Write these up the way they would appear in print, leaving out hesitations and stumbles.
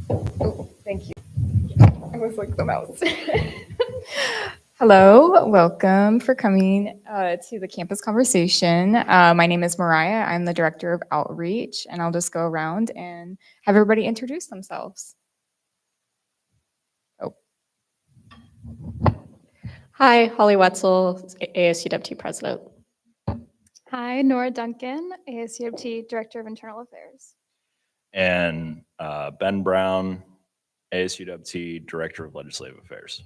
Oh, thank you. I was like the mouse. Hello, welcome for coming to the campus conversation. My name is Mariah. I'm the director of outreach, and I'll just go around and have everybody introduce themselves. Oh, Hi, Holly Wetzel, ASUWT president. Hi, Nora Duncan, ASUWT Director of Internal Affairs. And Ben Brown, ASUWT Director of Legislative Affairs.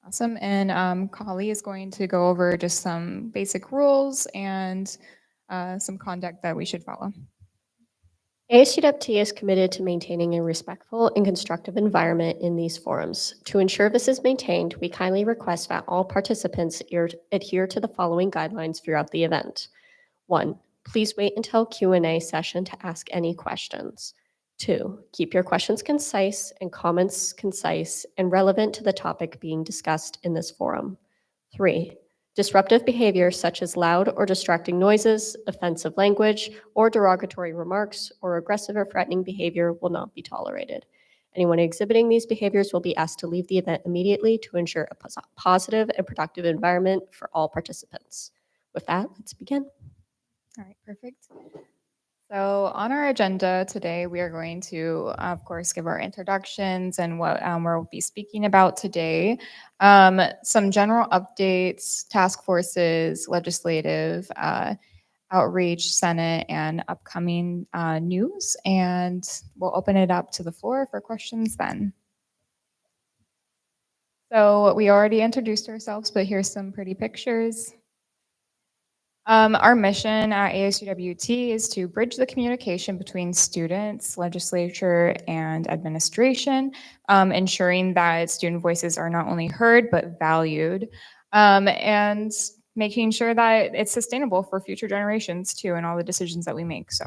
awesome. And Holly is going to go over just some basic rules and some conduct that we should follow. ASUWT is committed to maintaining a respectful and constructive environment in these forums. To ensure this is maintained, we kindly request that all participants adhere to the following guidelines throughout the event. 1, please wait until Q&A session to ask any questions. 2, keep your questions concise and comments concise and relevant to the topic being discussed in this forum. 3, disruptive behavior such as loud or distracting noises, offensive language, or derogatory remarks, or aggressive or threatening behavior will not be tolerated. Anyone exhibiting these behaviors will be asked to leave the event immediately to ensure a positive and productive environment for all participants. With that, let's begin. All right, perfect. So on our agenda today, we are going to, of course, give our introductions and what we'll be speaking about today. Some general updates, task forces, legislative, outreach, Senate, and upcoming news. And we'll open it up to the floor for questions then. So we already introduced ourselves, but here's some pretty pictures. Our mission at ASUWT is to bridge the communication between students, legislature, and administration, ensuring that student voices are not only heard but valued, and making sure that it's sustainable for future generations too, and all the decisions that we make. So.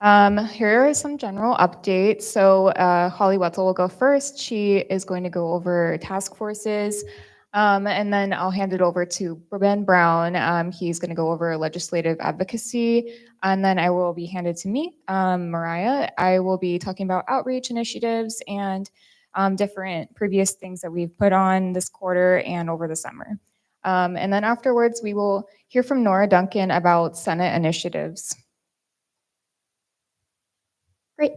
Here are some general updates. So Holly Wetzel will go first. She is going to go over task forces. And then I'll hand it over to Ben Brown. He's going to go over legislative advocacy. And then I will be handed to me, Mariah. I will be talking about outreach initiatives and different previous things that we've put on this quarter and over the summer. And then afterwards, we will hear from Nora Duncan about Senate initiatives. Great.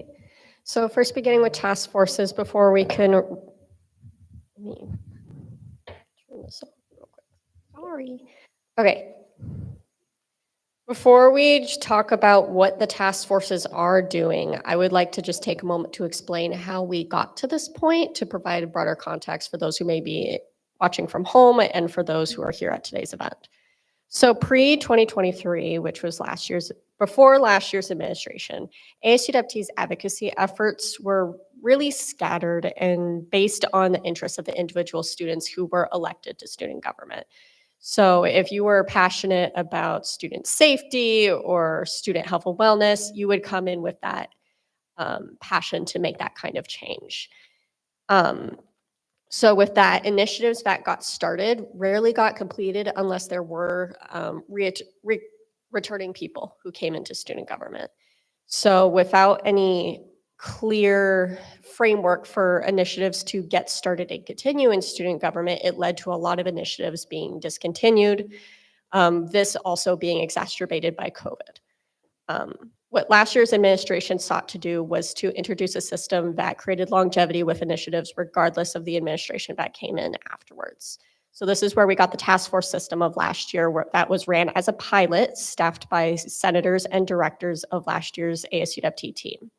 So first beginning with task forces before we can, let me turn this off real quick. Sorry. Okay. Before we talk about what the task forces are doing, I would like to just take a moment to explain how we got to this point to provide a broader context for those who may be watching from home and for those who are here at today's event. So pre-2023, which was before last year's administration, ASUWT's advocacy efforts were really scattered and based on the interests of the individual students who were elected to student government. So if you were passionate about student safety or student health and wellness, you would come in with that passion to make that kind of change. So with that, initiatives that got started rarely got completed unless there were returning people who came into student government. So without any clear framework for initiatives to get started and continue in student government, it led to a lot of initiatives being discontinued, this also being exacerbated by COVID. What last year's administration sought to do was to introduce a system that created longevity with initiatives regardless of the administration that came in afterwards. So this is where we got the task force system of last year, where that was ran as a pilot, staffed by senators and directors of last year's ASUWT team.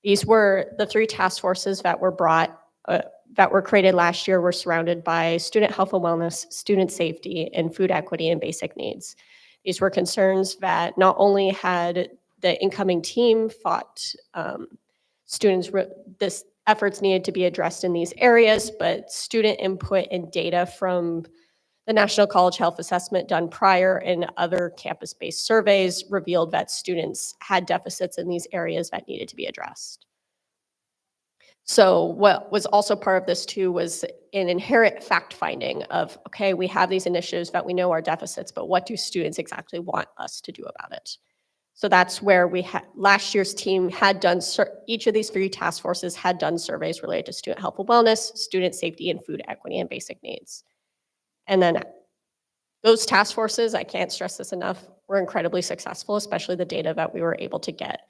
These were the 3 task forces that were created last year, were surrounded by student health and wellness, student safety, and food equity and basic needs. These were concerns that not only had the incoming team thought this efforts needed to be addressed in these areas, but student input and data from the National College Health Assessment done prior and other campus-based surveys revealed that students had deficits in these areas that needed to be addressed. So what was also part of this too was an inherent fact finding of, okay, we have these initiatives that we know are deficits, but what do students exactly want us to do about it? So that's where we had, last year's team had done, each of these 3 task forces had done surveys related to student health and wellness, student safety, and food equity and basic needs. And then those task forces, I can't stress this enough, were incredibly successful, especially the data that we were able to get.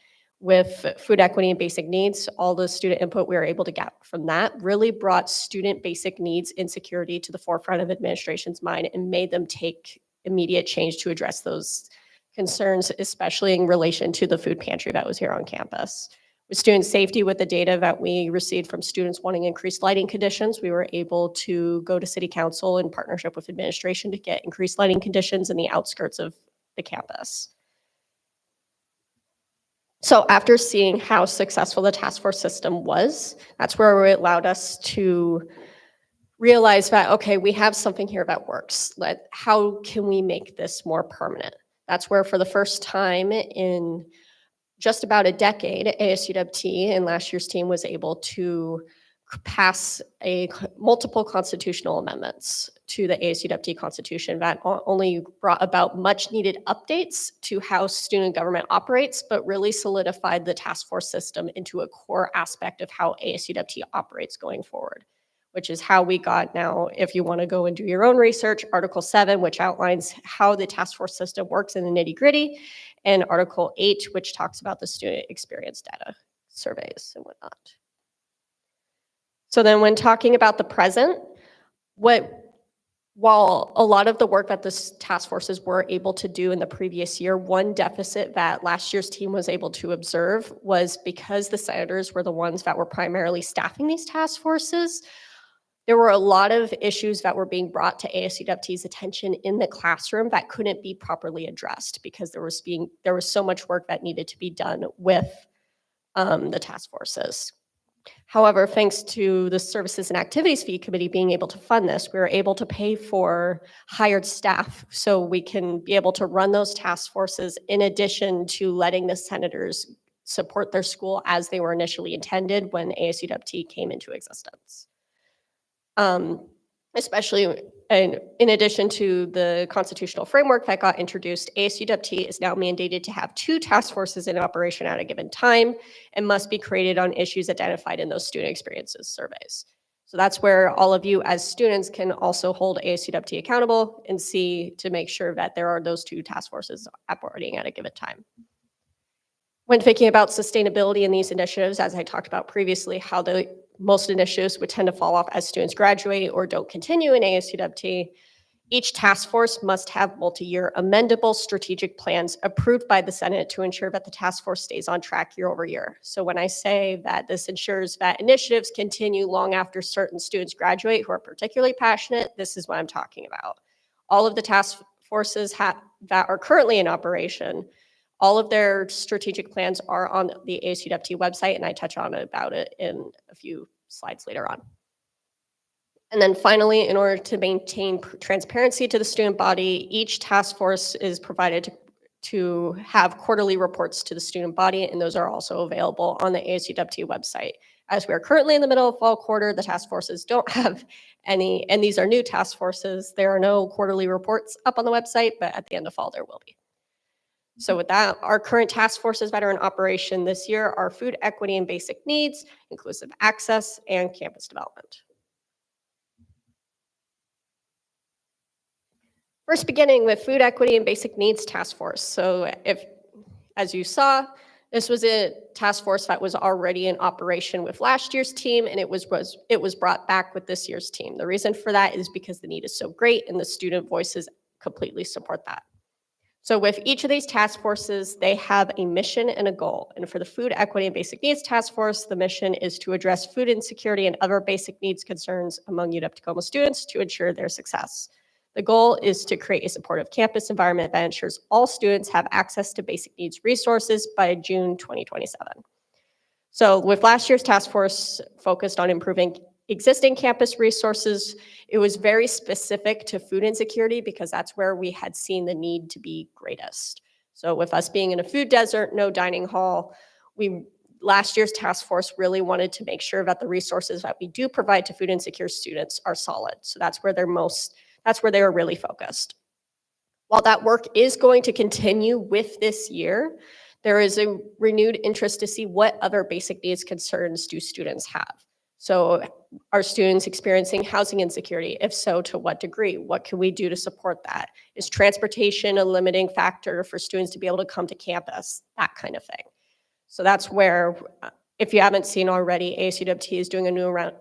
With food equity and basic needs, all the student input we were able to get from that really brought student basic needs insecurity to the forefront of administration's mind and made them take immediate change to address those concerns, especially in relation to the food pantry that was here on campus. With student safety, with the data that we received from students wanting increased lighting conditions, we were able to go to City Council in partnership with administration to get increased lighting conditions in the outskirts of the campus. So after seeing how successful the task force system was, that's where it allowed us to realize that, okay, we have something here that works. How can we make this more permanent? That's where for the first time in just about a decade, ASUWT and last year's team was able to pass multiple constitutional amendments to the ASUWT Constitution that not only brought about much needed updates to how student government operates, but really solidified the task force system into a core aspect of how ASUWT operates going forward, which is how we got now, if you want to go and do your own research, Article 7, which outlines how the task force system works in the nitty-gritty, and Article 8, which talks about the student experience data surveys and whatnot. So then when talking about the present, while a lot of the work that the task forces were able to do in the previous year, one deficit that last year's team was able to observe was because the senators were the ones that were primarily staffing these task forces, there were a lot of issues that were being brought to ASUWT's attention in the classroom that couldn't be properly addressed because there was so much work that needed to be done with the task forces. However, thanks to the Services and Activities Fee Committee being able to fund this, we were able to pay for hired staff so we can be able to run those task forces in addition to letting the senators support their school as they were initially intended when ASUWT came into existence. Especially in addition to the constitutional framework that got introduced, ASUWT is now mandated to have 2 task forces in operation at a given time and must be created on issues identified in those student experiences surveys. So that's where all of you as students can also hold ASUWT accountable and see to make sure that there are those 2 task forces operating at a given time. When thinking about sustainability in these initiatives, as I talked about previously, how most initiatives would tend to fall off as students graduate or don't continue in ASUWT, each task force must have multi-year amendable strategic plans approved by the Senate to ensure that the task force stays on track year over year. So when I say that this ensures that initiatives continue long after certain students graduate who are particularly passionate, this is what I'm talking about. All of the task forces that are currently in operation, all of their strategic plans are on the ASUWT website, and I touch on about it in a few slides later on. And then finally, in order to maintain transparency to the student body, each task force is provided to have quarterly reports to the student body, and those are also available on the ASUWT website. As we are currently in the middle of fall quarter, the task forces don't have any, and these are new task forces. There are no quarterly reports up on the website, but at the end of fall, there will be. So with that, our current task forces that are in operation this year are food equity and basic needs, inclusive access, and campus development. First, beginning with food equity and basic needs task force. So as you saw, this was a task force that was already in operation with last year's team, and it was brought back with this year's team. The reason for that is because the need is so great and the student voices completely support that. So with each of these task forces, they have a mission and a goal. And for the Food Equity and Basic Needs Task Force, the mission is to address food insecurity and other basic needs concerns among UW-Tacoma students to ensure their success. The goal is to create a supportive campus environment that ensures all students have access to basic needs resources by June 2027. So with last year's task force focused on improving existing campus resources, it was very specific to food insecurity because that's where we had seen the need to be greatest. So with us being in a food desert, no dining hall, last year's task force really wanted to make sure that the resources that we do provide to food insecure students are solid. So that's where they were really focused. While that work is going to continue with this year, there is a renewed interest to see what other basic needs concerns do students have. So are students experiencing housing insecurity? If so, to what degree? What can we do to support that? Is transportation a limiting factor for students to be able to come to campus? That kind of thing. So that's where, if you haven't seen already, ASUWT is doing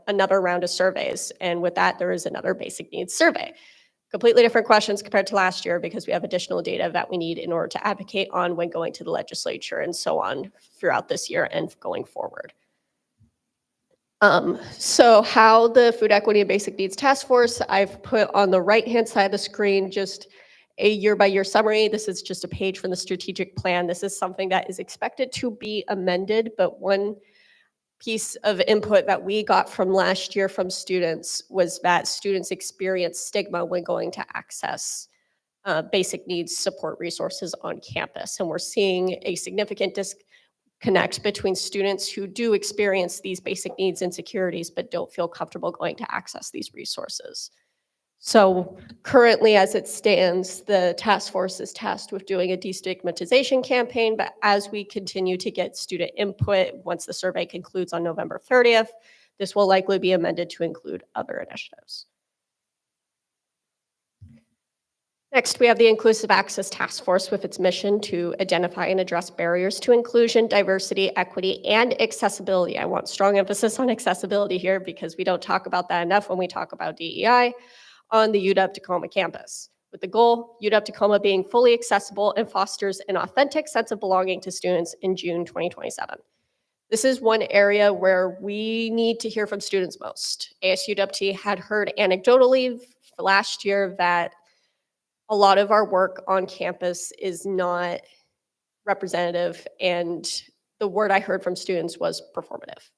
another round of surveys. And with that, there is another basic needs survey. Completely different questions compared to last year because we have additional data that we need in order to advocate on when going to the legislature and so on throughout this year and going forward. So how the Food Equity and Basic Needs Task Force, I've put on the right-hand side of the screen just a year-by-year summary. This is just a page from the strategic plan. This is something that is expected to be amended, but one piece of input that we got from last year from students was that students experience stigma when going to access basic needs support resources on campus. And we're seeing a significant disconnect between students who do experience these basic needs insecurities but don't feel comfortable going to access these resources. So currently, as it stands, the task force is tasked with doing a destigmatization campaign, but as we continue to get student input, once the survey concludes on November 30th, this will likely be amended to include other initiatives. Next, we have the Inclusive Access Task Force with its mission to identify and address barriers to inclusion, diversity, equity, and accessibility. I want strong emphasis on accessibility here because we don't talk about that enough when we talk about DEI on the UW-Tacoma campus, with the goal, UW-Tacoma being fully accessible and fosters an authentic sense of belonging to students in June 2027. This is one area where we need to hear from students most. ASUWT had heard anecdotally last year that a lot of our work on campus is not representative, and the word I heard from students was performative.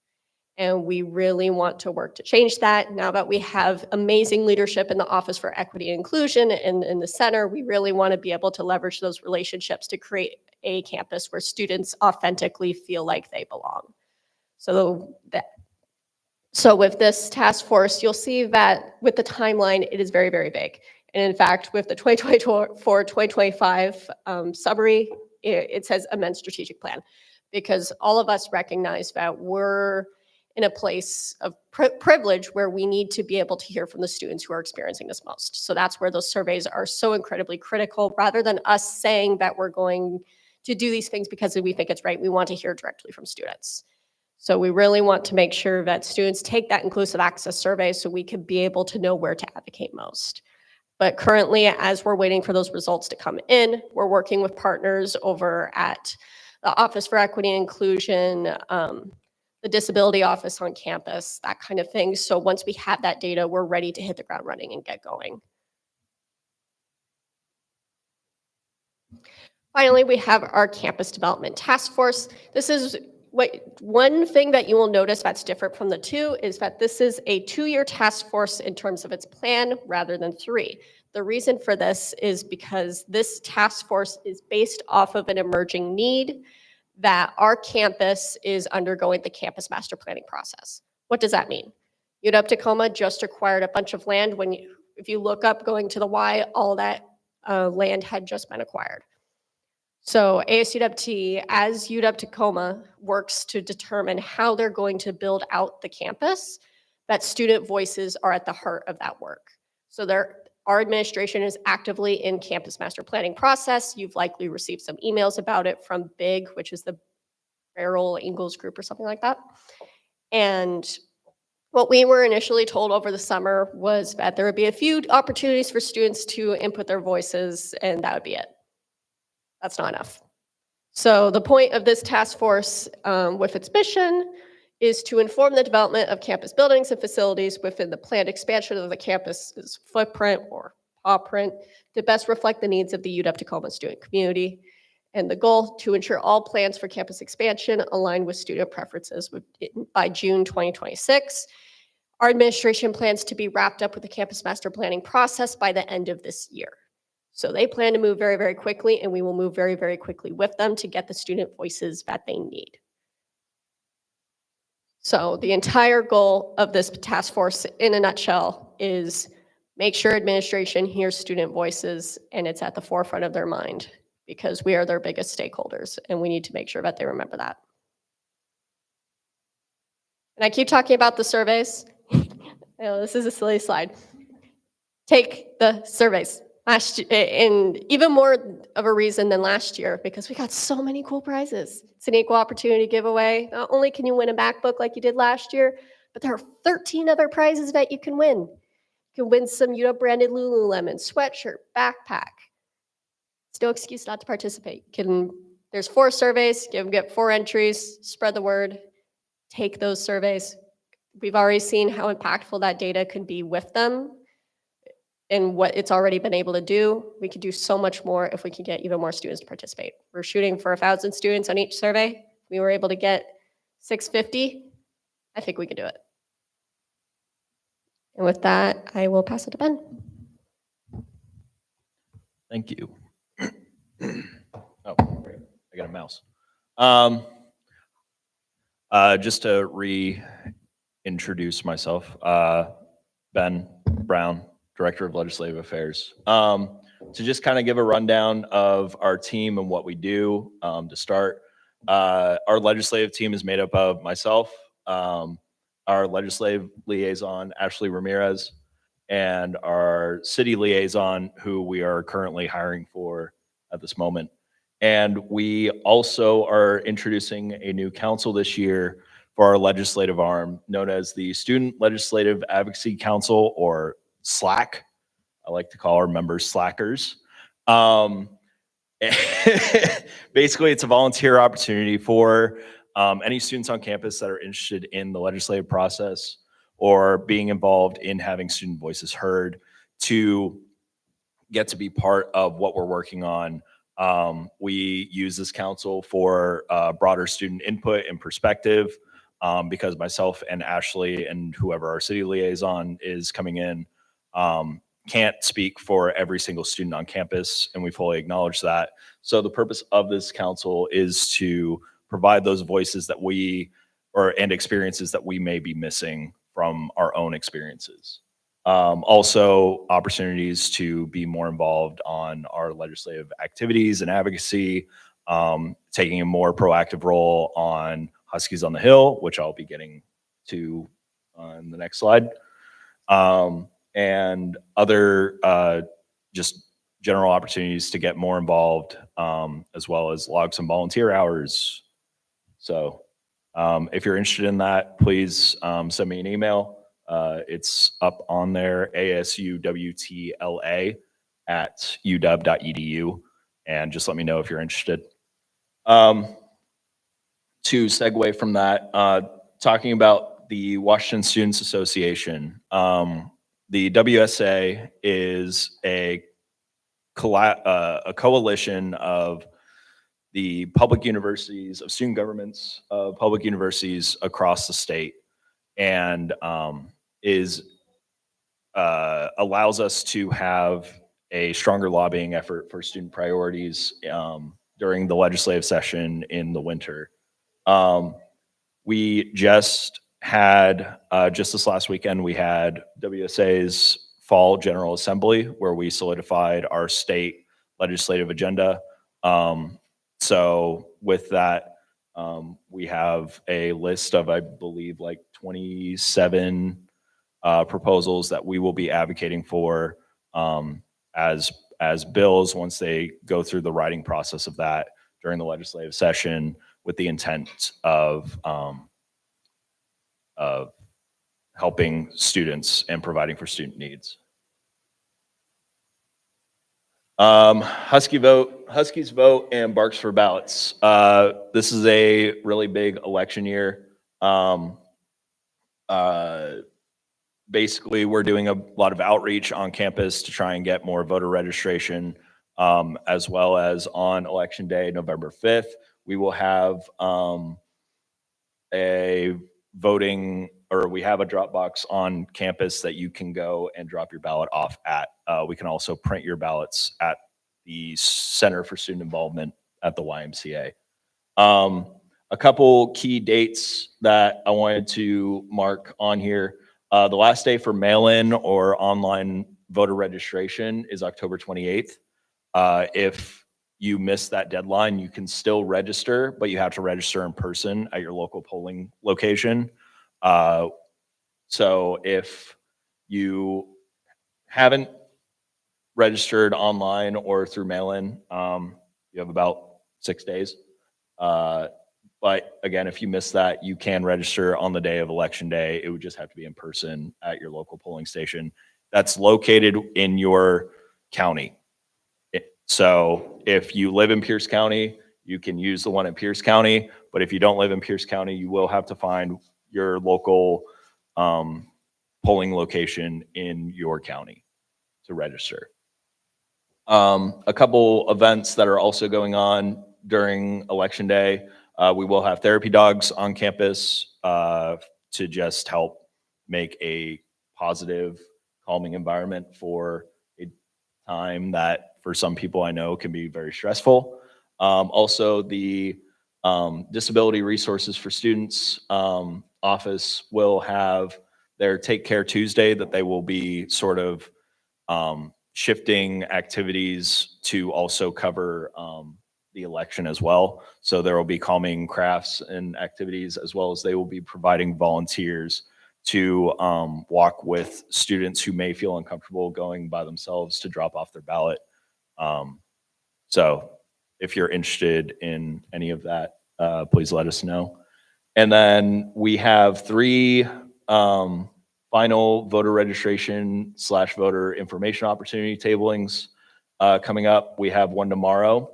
And we really want to work to change that. Now that we have amazing leadership in the Office for Equity and Inclusion and in the center, we really want to be able to leverage those relationships to create a campus where students authentically feel like they belong. So with this task force, you'll see that with the timeline, it is very, very big. And in fact, with the 2024-2025 summary, it says amend strategic plan, because all of us recognize that we're in a place of privilege where we need to be able to hear from the students who are experiencing this most. So that's where those surveys are so incredibly critical. Rather than us saying that we're going to do these things because we think it's right, we want to hear directly from students. So we really want to make sure that students take that inclusive access survey so we can be able to know where to advocate most. But currently, as we're waiting for those results to come in, we're working with partners over at the Office for Equity and Inclusion, the Disability Office on campus, that kind of thing. So once we have that data, we're ready to hit the ground running and get going. Finally, we have our Campus Development Task Force. This is one thing that you will notice that's different from the two is that this is a 2-year task force in terms of its plan rather than 3. The reason for this is because this task force is based off of an emerging need that our campus is undergoing the campus master planning process. What does that mean? UW-Tacoma just acquired a bunch of land. If you look up going to the Y, all that land had just been acquired. So ASUWT, as UW-Tacoma, works to determine how they're going to build out the campus, that student voices are at the heart of that work. So our administration is actively in campus master planning process. You've likely received some emails about it from BIG, which is the Beryl Ingalls Group or something like that. And what we were initially told over the summer was that there would be a few opportunities for students to input their voices, and that would be it. That's not enough. So the point of this task force with its mission is to inform the development of campus buildings and facilities within the planned expansion of the campus's footprint or paw print to best reflect the needs of the UW-Tacoma student community. And the goal to ensure all plans for campus expansion align with student preferences by June 2026. Our administration plans to be wrapped up with the campus master planning process by the end of this year. So they plan to move very, very quickly, and we will move very, very quickly with them to get the student voices that they need. So the entire goal of this task force, in a nutshell, is make sure administration hears student voices and it's at the forefront of their mind, because we are their biggest stakeholders and we need to make sure that they remember that. And I keep talking about the surveys. I know this is a silly slide. Take the surveys last year, and even more of a reason than last year, because we got so many cool prizes. It's an equal opportunity giveaway. Not only can you win a MacBook like you did last year, but there are 13 other prizes that you can win. You can win some UW branded Lululemon sweatshirt, backpack. It's no excuse not to participate. There's 4 surveys. You can get 4 entries. Spread the word. Take those surveys. We've already seen how impactful that data could be with them and what it's already been able to do. We could do so much more if we can get even more students to participate. We're shooting for 1,000 students on each survey. We were able to get 650. I think we could do it. And with that, I will pass it to Ben. Thank you. Oh, I got a mouse. Just to reintroduce myself, Ben Brown, Director of Legislative Affairs. To just kind of give a rundown of our team and what we do, to start, our legislative team is made up of myself, our legislative liaison, Ashley Ramirez, and our city liaison, who we are currently hiring for at this moment. And we also are introducing a new council this year for our legislative arm, known as the Student Legislative Advocacy Council, or SLAC. I like to call our members slackers. Basically, it's a volunteer opportunity for any students on campus that are interested in the legislative process or being involved in having student voices heard to get to be part of what we're working on. We use this council for broader student input and perspective, because myself and Ashley and whoever our city liaison is coming in can't speak for every single student on campus, and we fully acknowledge that. So the purpose of this council is to provide those voices that and experiences that we may be missing from our own experiences. Also, opportunities to be more involved on our legislative activities and advocacy, taking a more proactive role on Huskies on the Hill, which I'll be getting to on the next slide, and other just general opportunities to get more involved, as well as log some volunteer hours. So if you're interested in that, please send me an email. It's up on there, ASUWTLA@uw.edu, and just let me know if you're interested. To segue from that, talking about the Washington Students Association, the WSA is a coalition of the public universities, of student governments of public universities across the state, and allows us to have a stronger lobbying effort for student priorities during the legislative session in the winter. We just had, just this last weekend, we had WSA's Fall General Assembly, where we solidified our state legislative agenda. So with that, we have a list of, I believe, like 27 proposals that we will be advocating for as bills once they go through the writing process of that during the legislative session, with the intent of helping students and providing for student needs. Huskies vote and Barks for ballots. This is a really big election year. Basically, we're doing a lot of outreach on campus to try and get more voter registration, as well as on Election Day, November 5th, we will have we have a drop box on campus that you can go and drop your ballot off at. We can also print your ballots at the Center for Student Involvement at the YMCA. A couple key dates that I wanted to mark on here. The last day for mail-in or online voter registration is October 28th. If you miss that deadline, you can still register, but you have to register in person at your local polling location. So if you haven't registered online or through mail-in, you have about 6 days. But again, if you miss that, you can register on the day of election day. It would just have to be in person at your local polling station that's located in your county. So if you live in Pierce County, you can use the one in Pierce County. But if you don't live in Pierce County, you will have to find your local polling location in your county to register. A couple events that are also going on during election day. We will have therapy dogs on campus to just help make a positive, calming environment for a time that for some people I know can be very stressful. Also, the Disability Resources for Students office will have their Take Care Tuesday that they will be sort of shifting activities to also cover the election as well. So there will be calming crafts and activities, as well as they will be providing volunteers to walk with students who may feel uncomfortable going by themselves to drop off their ballot. So if you're interested in any of that, please let us know. And then we have 3 final voter registration / voter information opportunity tablings coming up. We have one tomorrow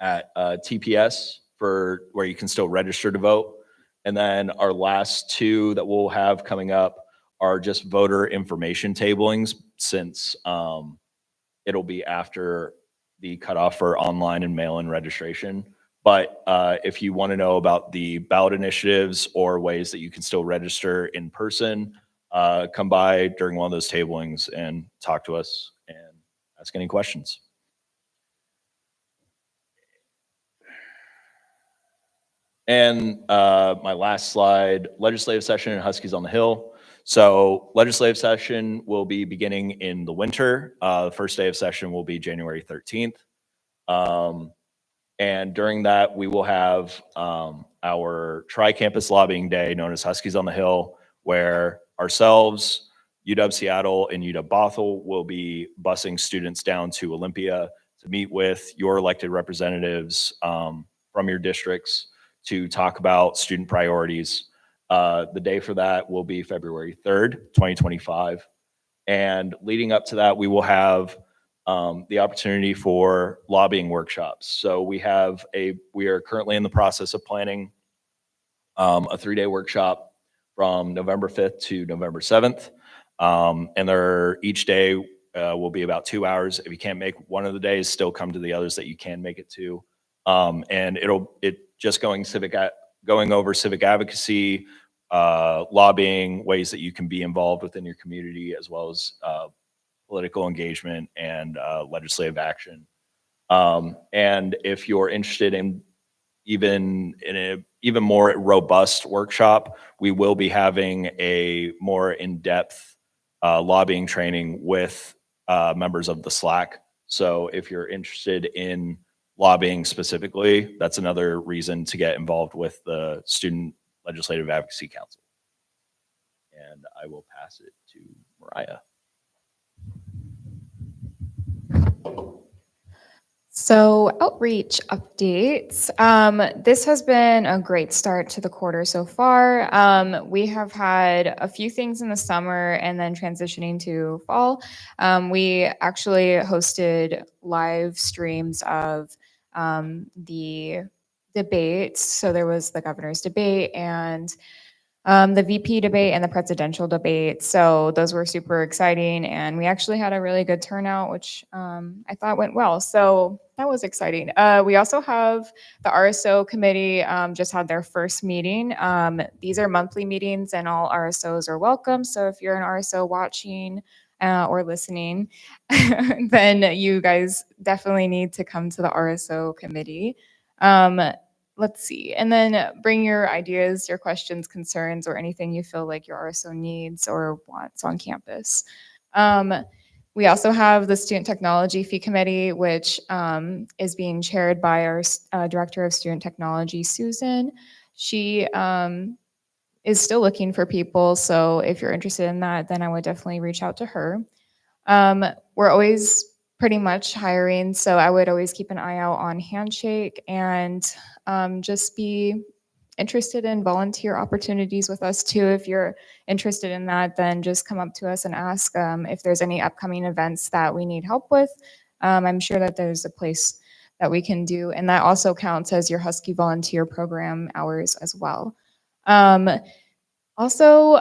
at TPS for where you can still register to vote. And then our last 2 that we'll have coming up are just voter information tablings, since it'll be after the cutoff for online and mail-in registration. But if you want to know about the ballot initiatives or ways that you can still register in person, come by during one of those tablings and talk to us and ask any questions. And my last slide, legislative session in Huskies on the Hill. So legislative session will be beginning in the winter. The first day of session will be January 13th. And during that, we will have our tri-campus lobbying day known as Huskies on the Hill, where ourselves, UW Seattle, and UW Bothell will be busing students down to Olympia to meet with your elected representatives from your districts to talk about student priorities. The day for that will be February 3rd, 2025. And leading up to that, we will have the opportunity for lobbying workshops. So we are currently in the process of planning a 3-day workshop from November 5th to November 7th. And each day will be about 2 hours. If you can't make one of the days, still come to the others that you can make it to. And just going over civic advocacy, lobbying, ways that you can be involved within your community, as well as political engagement and legislative action. And if you're interested in an even more robust workshop, we will be having a more in-depth lobbying training with members of the SLAC. So if you're interested in lobbying specifically, that's another reason to get involved with the Student Legislative Advocacy Council. And I will pass it to Mariah. So outreach updates. This has been a great start to the quarter so far. We have had a few things in the summer and then transitioning to fall. We actually hosted live streams of the debates. So there was the governor's debate and the VP debate and the presidential debate. So those were super exciting. And we actually had a really good turnout, which I thought went well. So that was exciting. We also have the RSO committee just had their first meeting. These are monthly meetings and all RSOs are welcome. So if you're an RSO watching or listening, then you guys definitely need to come to the RSO committee. let's see. And then bring your ideas, your questions, concerns, or anything you feel like your RSO needs or wants on campus. We also have the Student Technology Fee Committee, which is being chaired by our Director of Student Technology, Susan. She is still looking for people, so if you're interested in that, then I would definitely reach out to her. We're always pretty much hiring, so I would always keep an eye out on Handshake and just be interested in volunteer opportunities with us too. If you're interested in that, then just come up to us and ask if there's any upcoming events that we need help with. I'm sure that there's a place that we can do, and that also counts as your Husky volunteer program hours as well. Also,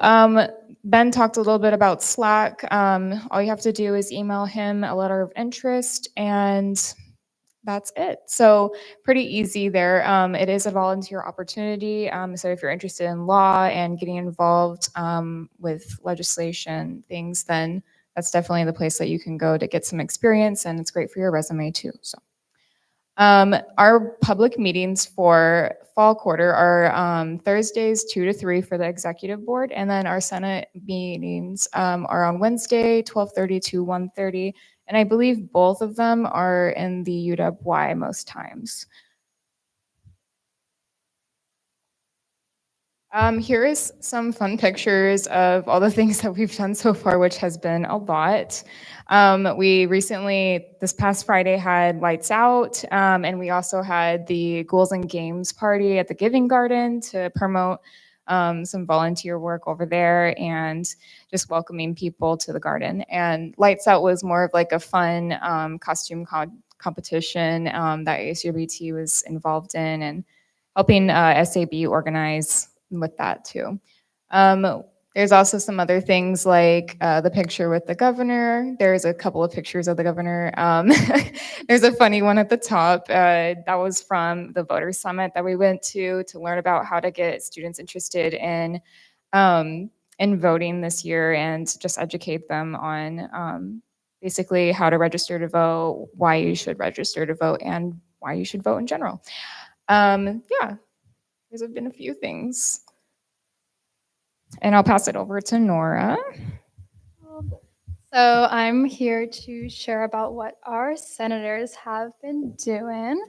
Ben talked a little bit about Slack. All you have to do is email him a letter of interest, and that's it. So pretty easy there. It is a volunteer opportunity. So if you're interested in law and getting involved with legislation things, then that's definitely the place that you can go to get some experience, and it's great for your resume too. So. Our public meetings for fall quarter are Thursdays 2 to 3 for the executive board, and then our Senate meetings are on Wednesday 12:30 to 1:30, and I believe both of them are in the UW-Y most times. Here is some fun pictures of all the things that we've done so far, which has been a lot. We recently, this past Friday, had Lights Out, and we also had the Ghouls and Games party at the Giving Garden to promote some volunteer work over there and just welcoming people to the garden. And Lights Out was more of like a fun costume competition that ASUWT was involved in, and helping SAB organize with that too. There's also some other things like the picture with the governor. There's a couple of pictures of the governor. There's a funny one at the top. That was from the voter summit that we went to learn about how to get students interested in voting this year and just educate them on basically how to register to vote, why you should register to vote, and why you should vote in general. Yeah, there's been a few things. And I'll pass it over to Nora. So I'm here to share about what our senators have been doing.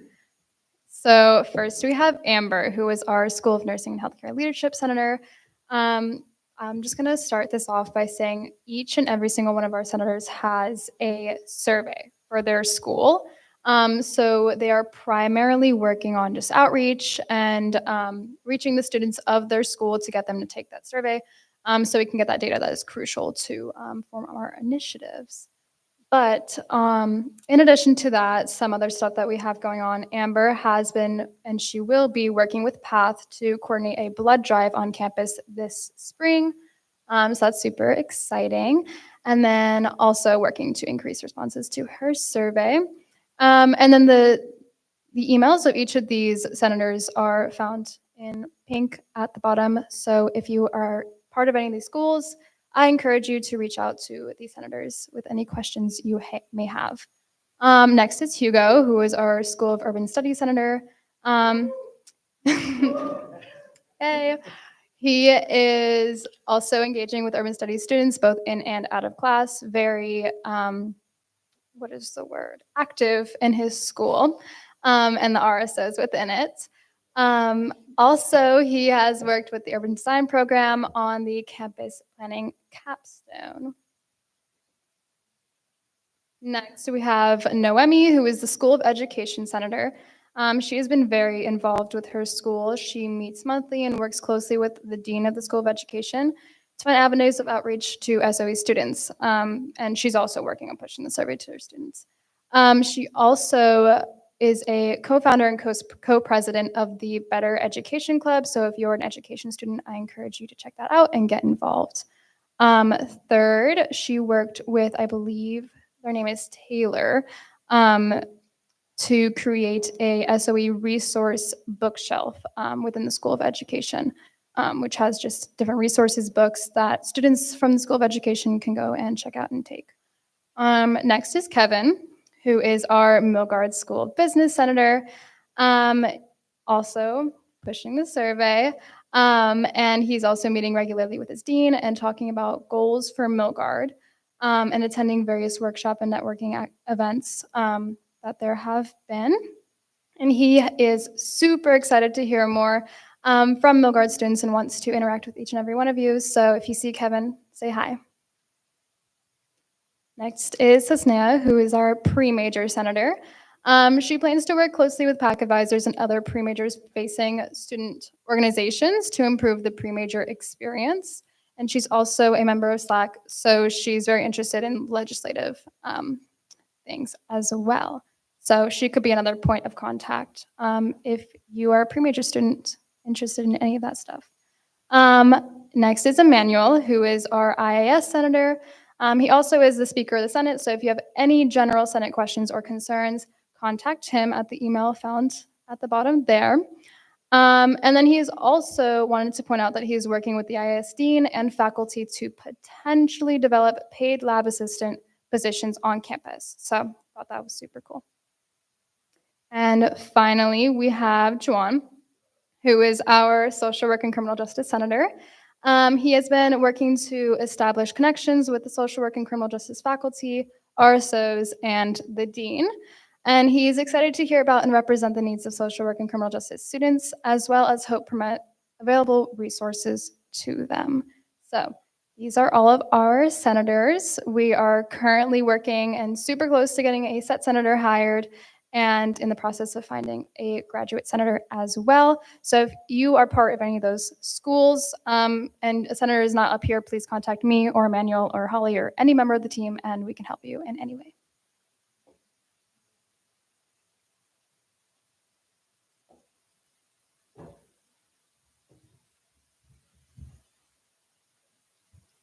So first we have Amber, who is our School of Nursing and Healthcare Leadership Senator. I'm just gonna start this off by saying each and every single one of our senators has a survey for their school. So they are primarily working on just outreach and reaching the students of their school to get them to take that survey, so we can get that data that is crucial to form our initiatives. But in addition to that, some other stuff that we have going on, Amber has been, and she will be working with PATH to coordinate a blood drive on campus this spring. So that's super exciting. And then also working to increase responses to her survey. And then the emails of each of these senators are found in pink at the bottom. So if you are part of any of these schools, I encourage you to reach out to these senators with any questions you may have. Next is Hugo, who is our School of Urban Studies senator. Hey. He is also engaging with urban studies students, both in and out of class, very, what is the word? Active in his school, and the RSOs within it. Also, he has worked with the Urban Design Program on the campus planning capstone. Next, we have Noemi, who is the School of Education senator. She has been very involved with her school. She meets monthly and works closely with the dean of the School of Education to find avenues of outreach to SOE students. And she's also working on pushing the survey to her students. She also is a co-founder and co-president of the Better Education Club. So if you're an education student, I encourage you to check that out and get involved. Third, she worked with, I believe, their name is Taylor, to create a SOE resource bookshelf within the School of Education, which has just different resources, books that students from the School of Education can go and check out and take. Next is Kevin, who is our Milgard School of Business senator. also pushing the survey. And he's also meeting regularly with his dean and talking about goals for Milgard, and attending various workshop and networking events that there have been. And he is super excited to hear more from Milgard students and wants to interact with each and every one of you. So if you see Kevin, say hi. Next is Sasnea, who is our pre-major senator. She plans to work closely with PAC advisors and other pre-majors facing student organizations to improve the pre-major experience. And she's also a member of SLAC, so she's very interested in legislative things as well. So she could be another point of contact if you are a pre-major student interested in any of that stuff. Next is Emmanuel, who is our IAS senator. He also is the Speaker of the Senate, so if you have any general Senate questions or concerns, contact him at the email found at the bottom there. And then he's also wanted to point out that he's working with the IAS dean and faculty to potentially develop paid lab assistant positions on campus. So I thought that was super cool. And finally, we have Juan, who is our social work and criminal justice senator. He has been working to establish connections with the social work and criminal justice faculty, RSOs, and the dean. And he's excited to hear about and represent the needs of social work and criminal justice students, as well as help promote available resources to them. So these are all of our senators. We are currently working and super close to getting a set senator hired, and in the process of finding a graduate senator as well. So if you are part of any of those schools and a senator is not up here, please contact me or Emmanuel or Holly or any member of the team, and we can help you in any way.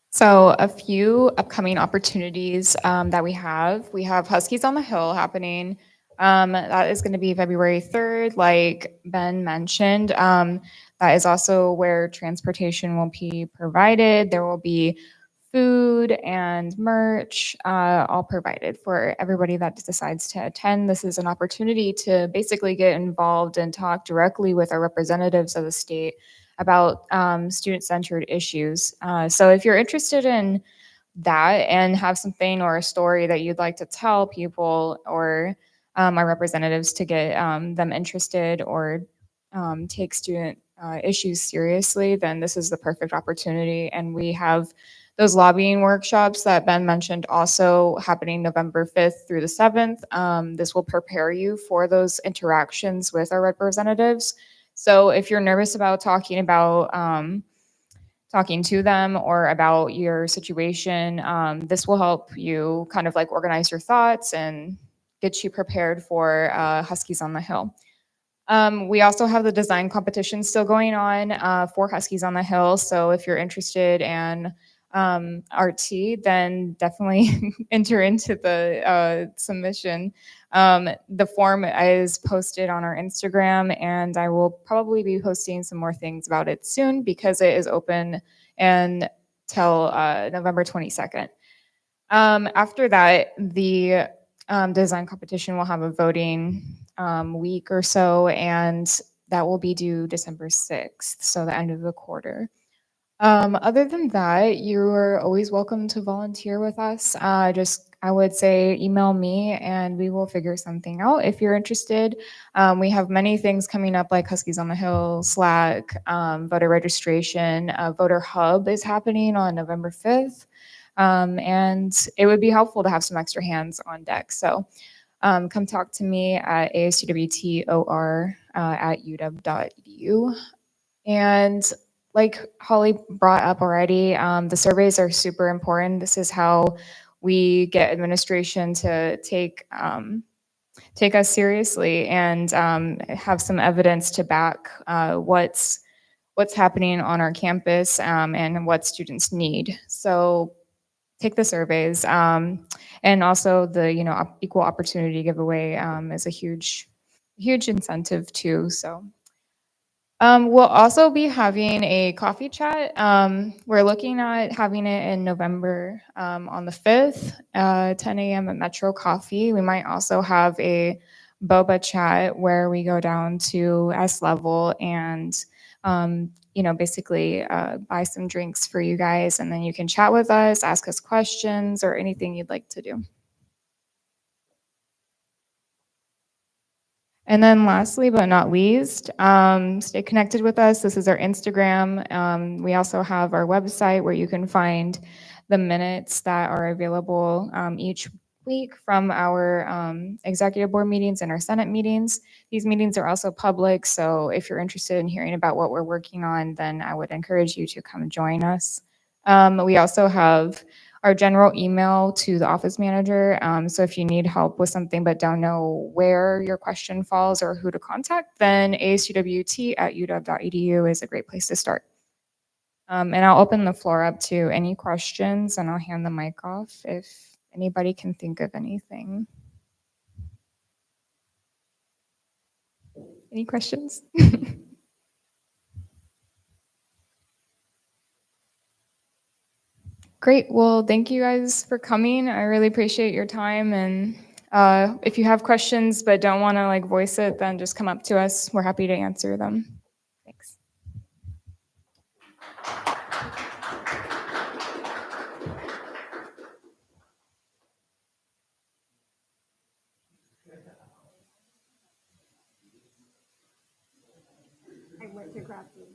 So a few upcoming opportunities that we have. We have Huskies on the Hill happening. That is going to be February 3rd, like Ben mentioned. That is also where transportation will be provided. There will be food and merch all provided for everybody that decides to attend. This is an opportunity to basically get involved and talk directly with our representatives of the state about student-centered issues. So if you're interested in that and have something or a story that you'd like to tell people or our representatives to get them interested or take student issues seriously, then this is the perfect opportunity. And we have those lobbying workshops that Ben mentioned also happening November 5th through the 7th. This will prepare you for those interactions with our representatives. So if you're nervous about talking to them or about your situation, this will help you kind of like organize your thoughts and get you prepared for Huskies on the Hill. We also have the design competition still going on for Huskies on the Hill. So if you're interested in RT, then definitely enter into the submission. The form is posted on our Instagram, and I will probably be posting some more things about it soon because it is open until November 22nd. After that, the design competition will have a voting week or so, and that will be due December 6th, so the end of the quarter. Other than that, you are always welcome to volunteer with us. I would say email me and we will figure something out if you're interested. We have many things coming up like Huskies on the Hill, Slack, voter registration. Voter Hub is happening on November 5th. And it would be helpful to have some extra hands on deck. So come talk to me at ASUWTOR at uw.edu. And like Holly brought up already, the surveys are super important. This is how we get administration to take us seriously and have some evidence to back what's happening on our campus and what students need. So take the surveys, and also the equal opportunity giveaway is a huge incentive too. So. We'll also be having a coffee chat. We're looking at having it in November on the 5th, 10 a.m. at Metro Coffee. We might also have a boba chat where we go down to S level and basically buy some drinks for you guys, and then you can chat with us, ask us questions, or anything you'd like to do. And then lastly, but not least, stay connected with us. This is our Instagram. We also have our website where you can find the minutes that are available each week from our executive board meetings and our Senate meetings. These meetings are also public, so if you're interested in hearing about what we're working on, then I would encourage you to come join us. We also have our general email to the office manager. So if you need help with something but don't know where your question falls or who to contact, then ASUWT@uw.edu is a great place to start. And I'll open the floor up to any questions, and I'll hand the mic off if anybody can think of anything. Any questions? Great. Well, thank you guys for coming. I really appreciate your time. And if you have questions but don't want to voice it, then just come up to us. We're happy to answer them. Thanks. I went to grab you.